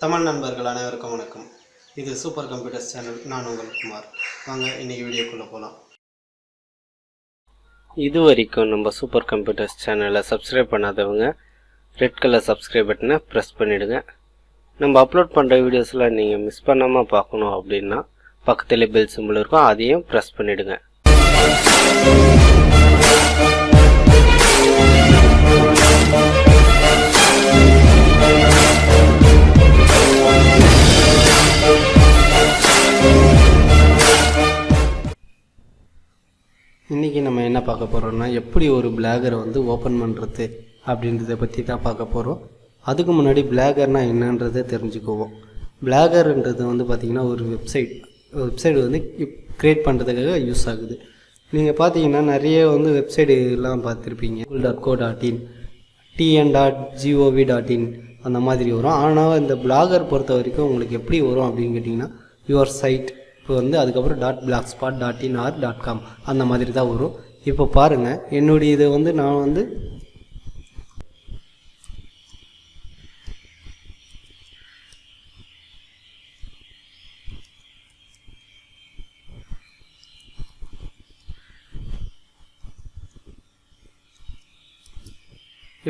தமிழ் நண்பர்கள் அனைவருக்கும் வணக்கம். இது சூப்பர் கம்ப்யூட்டர்ஸ் சேனல். நான் உங்கள் குமார். வாங்க இன்னைக்கு வீடியோக்குள்ளே போகலாம். இது வரைக்கும் நம்ம சூப்பர் கம்ப்யூட்டர்ஸ் சேனலை சப்ஸ்கிரைப் பண்ணாதவங்க ரெட் கலர் சப்ஸ்கிரைப் பட்டனை ப்ரெஸ் பண்ணிவிடுங்க. நம்ம அப்லோட் பண்ணுற வீடியோஸ்லாம் நீங்கள் மிஸ் பண்ணாமல் பார்க்கணும் அப்படின்னா பக்கத்தில் பெல் சிம்பிள் இருக்கும், அதையும் ப்ரெஸ் பண்ணிவிடுங்க. இன்றைக்கி நம்ம என்ன பார்க்க போகிறோம்னா, எப்படி ஒரு பிளாகரை ஓப்பன் பண்ணுறது அப்படின்றத பற்றி தான் பார்க்க போகிறோம். அதுக்கு முன்னாடி பிளாகர்னால் என்னன்றதை தெரிஞ்சுக்குவோம். பிளாகர்ன்றது பார்த்திங்கன்னா ஒரு வெப்சைட் க்ரியேட் பண்ணுறதுக்காக யூஸ் ஆகுது. நீங்கள் பார்த்தீங்கன்னா நிறைய வெப்சைடுலாம் பார்த்துருப்பீங்க. google.co.in, tn.gov.in அந்த மாதிரி வரும். ஆனால் இந்த பிளாகர் பொறுத்த வரைக்கும் உங்களுக்கு எப்படி வரும் அப்படின்னு கேட்டிங்கன்னா, யுவர் சைட் இப்போ அதுக்கப்புறம் .blogspot.in or .com அந்த மாதிரி தான் வரும். இப்போ பாருங்கள், என்னுடைய இதை நான்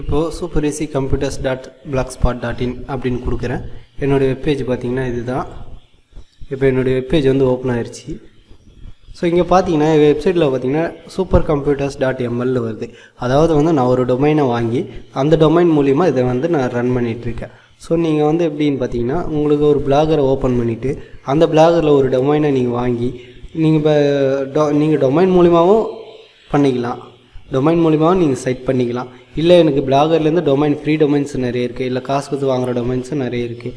இப்போது சூப்பர் ஈஸி computers.blogspot.in அப்படின்னு கொடுக்குறேன். என்னுடைய வெப்பேஜ் பார்த்திங்கன்னா இதுதான். இப்போ என்னுடைய வெப்பேஜ் ஓப்பன் ஆயிடுச்சு. ஸோ இங்கே பார்த்தீங்கன்னா வெப்சைட்டில் பார்த்தீங்கன்னா supercomputers.ml வருது. அதாவது நான் ஒரு டொமைனை வாங்கி அந்த டொமைன் மூலிமா இதை நான் ரன் பண்ணிகிட்ருக்கேன். ஸோ நீங்கள் எப்படின்னு பார்த்தீங்கன்னா, உங்களுக்கு ஒரு பிளாகரை ஓப்பன் பண்ணிவிட்டு அந்த பிளாகரில் ஒரு டொமைனை நீங்கள் வாங்கி நீங்கள் டொமைன் மூலிமாவும் பண்ணிக்கலாம், டொமைன் மூலிமாவும் நீங்கள் செட் பண்ணிக்கலாம். இல்லை எனக்கு பிளாகர்லேருந்து ஃப்ரீ டொமைன்ஸ் நிறைய இருக்குது, இல்லை காசு கொடுத்து வாங்குகிற டொமைன்ஸும் நிறைய இருக்குது.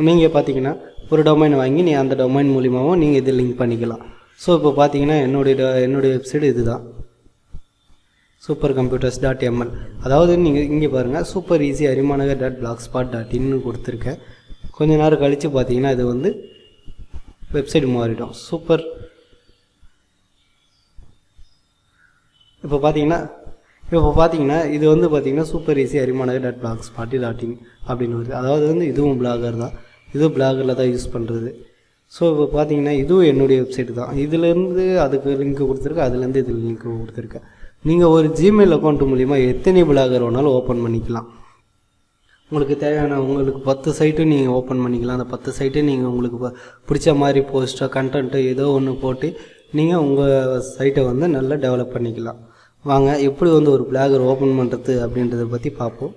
நீங்கள் பார்த்தீங்கன்னா ஒரு டொமைன் வாங்கி அந்த டொமைன் மூலிமாவும் நீங்கள் இதை லிங்க் பண்ணிக்கலாம். ஸோ இப்போ பார்த்தீங்கன்னா என்னுடைய வெப்சைட் இது தான், supercomputers.ml. அதாவது நீங்கள் இங்கே பாருங்கள், சூப்பர் ஈஸி arimanakar.blogspot.in கொடுத்துருக்கேன். கொஞ்ச நேரம் கழித்து பார்த்தீங்கன்னா இது வெப்சைட் மாறிடும். இப்போ பார்த்தீங்கன்னா இது பார்த்தீங்கன்னா சூப்பர் ஈஸி arimanakar.blogspot.in அப்படின்னு வருது. அதாவது இதுவும் பிளாகர் தான், இது பிளாகரில் தான் யூஸ் பண்ணுறது. ஸோ இப்போ பார்த்தீங்கன்னா இதுவும் என்னுடைய வெப்சைட்டு தான். இதிலேருந்து அதுக்கு லிங்க் கொடுத்துருக்கேன், அதுலேருந்து இதில் லிங்க் கொடுத்துருக்கேன். நீங்கள் ஒரு ஜிமெயில் அக்கௌண்ட் மூலிமா எத்தனை பிளாகர் வேணாலும் ஓப்பன் பண்ணிக்கலாம். உங்களுக்கு தேவையான 10 சைட்டும் நீங்கள் ஓப்பன் பண்ணிக்கலாம். அந்த 10 சைட்டும் நீங்கள் உங்களுக்கு பிடிச்ச மாதிரி போஸ்ட்டோ கண்டென்ட்டோ ஏதோ ஒன்று போட்டு நீங்கள் உங்கள் சைட்டை நல்லா டெவலப் பண்ணிக்கலாம். வாங்க எப்படி ஒரு பிளாகர் ஓப்பன் பண்ணுறது அப்படின்றத பற்றி பார்ப்போம்.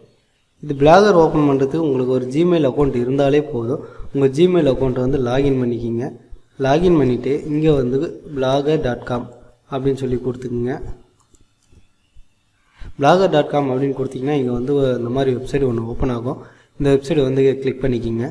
இது பிளாகர் ஓப்பன் பண்ணுறதுக்கு உங்களுக்கு ஒரு ஜிமெயில் அக்கௌண்ட் இருந்தாலே போதும். உங்கள் ஜிமெயில் அக்கௌண்ட்டை லாகின் பண்ணிக்கிங்க. லாகின் பண்ணிவிட்டு இங்கே blogger.com அப்படின்னு சொல்லி கொடுத்துக்குங்க. blogger.com அப்படின்னு கொடுத்தீங்கன்னா இங்கே இந்த மாதிரி வெப்சைட் ஒன்று ஓப்பன் ஆகும். இந்த வெப்சைட் கிளிக் பண்ணிக்கிங்க.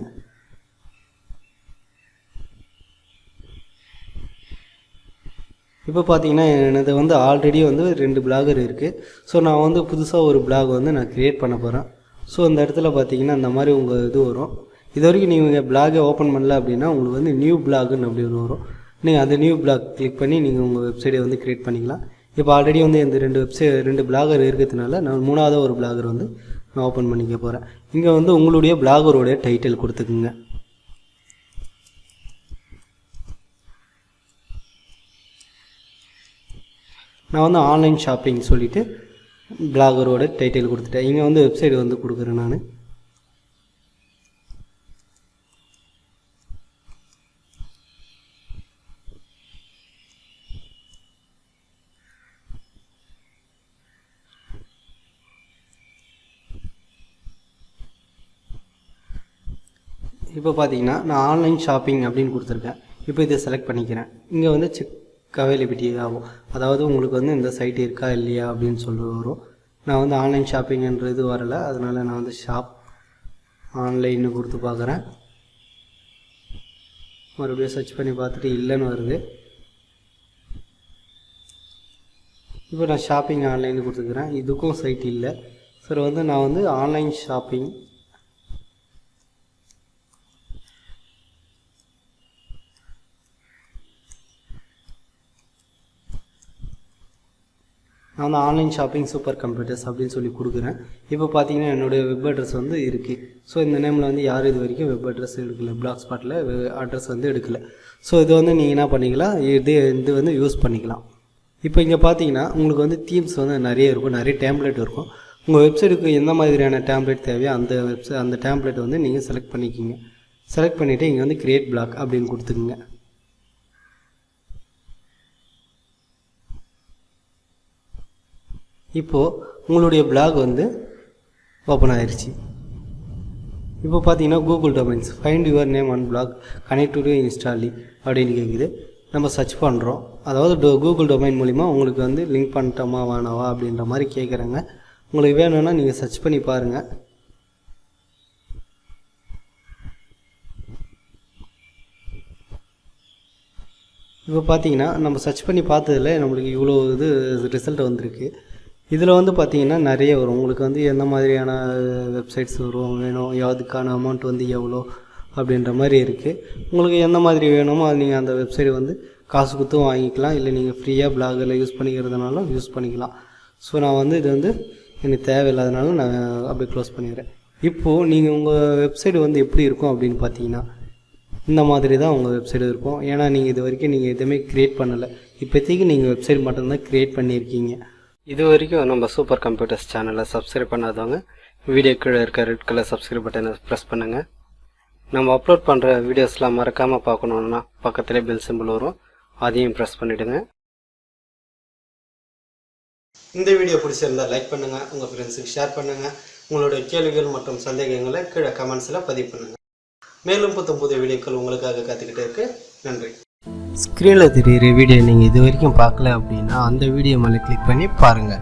இப்போ பார்த்தீங்கன்னா எனது ஆல்ரெடி 2 பிளாகர் இருக்குது. ஸோ நான் புதுசாக ஒரு பிளாக் நான் க்ரியேட் பண்ண போகிறேன். ஸோ அந்த இடத்துல பார்த்தீங்கன்னா இந்த மாதிரி உங்கள் இது வரும். இது வரைக்கும் நீங்கள் பிளாகை ஓப்பன் பண்ணல அப்படின்னா உங்களுக்கு நியூ பிளாகுன்னு அப்படி ஒன்று வரும். நீங்கள் அந்த நியூ பிளாக் கிளிக் பண்ணி நீங்கள் உங்கள் வெப்சைட்டை க்ரியேட் பண்ணிக்கலாம். இப்போ ஆல்ரெடி இந்த 2 பிளாகர் இருக்கிறதுனால நான் 3வது ஒரு பிளாகர் நான் ஓப்பன் பண்ணிக்க போகிறேன். இங்கே உங்களுடைய பிளாகருடைய டைட்டில் கொடுத்துக்குங்க. நான் ஆன்லைன் ஷாப்பிங் சொல்லிவிட்டு பிளாகரோட டைட்டில் கொடுத்துட்டேன். இங்கே வெப்சைட் கொடுக்குறேன் நான். இப்போ பார்த்தீங்கன்னா நான் ஆன்லைன் ஷாப்பிங் அப்படின்னு கொடுத்துருக்கேன். இப்போ இதை செலக்ட் பண்ணிக்கிறேன். இங்கே செக் அவைலபிலிட்டி ஆகும். அதாவது உங்களுக்கு இந்த சைட் இருக்கா இல்லையா அப்படின்னு சொல்லி வரும். நான் ஆன்லைன் ஷாப்பிங்ன்றது வரலை, அதனால் நான் ஷாப் ஆன்லைன்னு கொடுத்து பார்க்குறேன். மறுபடியும் சர்ச் பண்ணி பார்த்துட்டு இல்லைன்னு வருது. இப்போ நான் ஷாப்பிங் ஆன்லைன்னு கொடுத்துக்கிறேன். இதுக்கும் சைட் இல்லை. சரி நான் ஆன்லைன் ஷாப்பிங் நான் வந்து ஆன்லைன் ஷாப்பிங் சூப்பர் கம்ப்யூட்டர்ஸ் அப்படின்னு சொல்லி கொடுக்குறேன். இப்போ பார்த்தீங்கன்னா என்னுடைய வெப் அட்ரஸ் வந்து இருக்குது. ஸோ இந்த நேமில் வந்து யாரும் இது வரைக்கும் வெப் அட்ரஸ் எடுக்கல, பிளாக் ஸ்பாட்டில் அட்ரஸ் வந்து எடுக்கல. ஸோ இது வந்து நீங்கள் என்ன பண்ணிக்கலாம், இது வந்து யூஸ் பண்ணிக்கலாம். இப்போ இங்கே பார்த்தீங்கன்னா உங்களுக்கு வந்து தீம்ஸ் வந்து நிறைய இருக்கும், நிறைய டேம்ப்ளேட் இருக்கும். உங்கள் வெப்சைட்டுக்கு எந்த மாதிரியான டேம்ப்ளேட் தேவையோ அந்த டேம்ப்ளேட் வந்து நீங்கள் செலக்ட் பண்ணிக்கிங்க. செலக்ட் பண்ணிவிட்டு இங்கே வந்து கிரியேட் பிளாக் அப்படின்னு கொடுத்துக்குங்க. இப்போது உங்களுடைய பிளாக் வந்து ஓப்பன் ஆயிடுச்சு. இப்போ பார்த்தீங்கன்னா Google domains find your name and block connect to instantly அப்படின்னு கேட்குது. நம்ம சர்ச் பண்ணுறோம். அதாவது கூகுள் டொமைன் மூலிமா உங்களுக்கு வந்து லிங்க் பண்ணிட்டோமா வேணாவா அப்படின்ற மாதிரி கேட்குறாங்க. உங்களுக்கு வேணும்னா நீங்கள் சர்ச் பண்ணி பாருங்கள். இப்போ பார்த்தீங்கன்னா நம்ம சர்ச் பண்ணி பார்த்ததில் நம்மளுக்கு இவ்வளோ இது ரிசல்ட் வந்திருக்கு. இதில் வந்து பார்த்தீங்கன்னா நிறைய வரும். உங்களுக்கு வந்து எந்த மாதிரியான வெப்சைட்ஸ் வேணும், அதுக்கான அமௌண்ட் வந்து எவ்வளோ அப்படின்ற மாதிரி இருக்குது. உங்களுக்கு எந்த மாதிரி வேணுமோ அது நீங்கள் அந்த வெப்சைட் வந்து காசு கொடுத்து வாங்கிக்கலாம். இல்லை நீங்கள் ஃப்ரீயாக பிளாகில் யூஸ் பண்ணிக்கிறதுனாலும் யூஸ் பண்ணிக்கலாம். ஸோ நான் வந்து இது வந்து எனக்கு தேவையில்லாதனால நான் அப்படியே க்ளோஸ் பண்ணிடுறேன். இப்போது நீங்கள் உங்கள் வெப்சைட் வந்து எப்படி இருக்கும் அப்படின்னு பார்த்தீங்கன்னா இந்த மாதிரி தான் உங்கள் வெப்சைட் இருக்கும். ஏன்னா நீங்கள் இது வரைக்கும் நீங்கள் எதுவுமே க்ரியேட் பண்ணலை. இப்போதைக்கு நீங்கள் வெப்சைட் மட்டும்தான் க்ரியேட் பண்ணியிருக்கீங்க. இது வரைக்கும் நம்ம சூப்பர் கம்ப்யூட்டர்ஸ் சேனலை சப்ஸ்கிரைப் பண்ணாதவங்க வீடியோ கீழே இருக்க ரெட் கலர் சப்ஸ்கிரைப் பட்டனை ப்ரெஸ் பண்ணுங்கள். நம்ம அப்லோட் பண்ணுற வீடியோஸ்லாம் மறக்காமல் பார்க்கணுன்னா பக்கத்துலேயே பெல் சிம்பிள் வரும், அதையும் ப்ரெஸ் பண்ணிவிடுங்க. இந்த வீடியோ பிடிச்சிருந்தால் லைக் பண்ணுங்கள், உங்கள் ஃப்ரெண்ட்ஸுக்கு ஷேர் பண்ணுங்கள். உங்களுடைய கேள்விகள் மற்றும் சந்தேகங்களை கீழே கமெண்ட்ஸில் பதிவு பண்ணுங்கள். மேலும் புதிய வீடியோக்கள் உங்களுக்காக காத்துக்கிட்டே இருக்கு. நன்றி. ஸ்க்ரீனில் தெரியுற வீடியோ நீங்கள் இது வரைக்கும் பார்க்கல அப்படின்னா அந்த வீடியோ மேலே கிளிக் பண்ணி பாருங்கள்.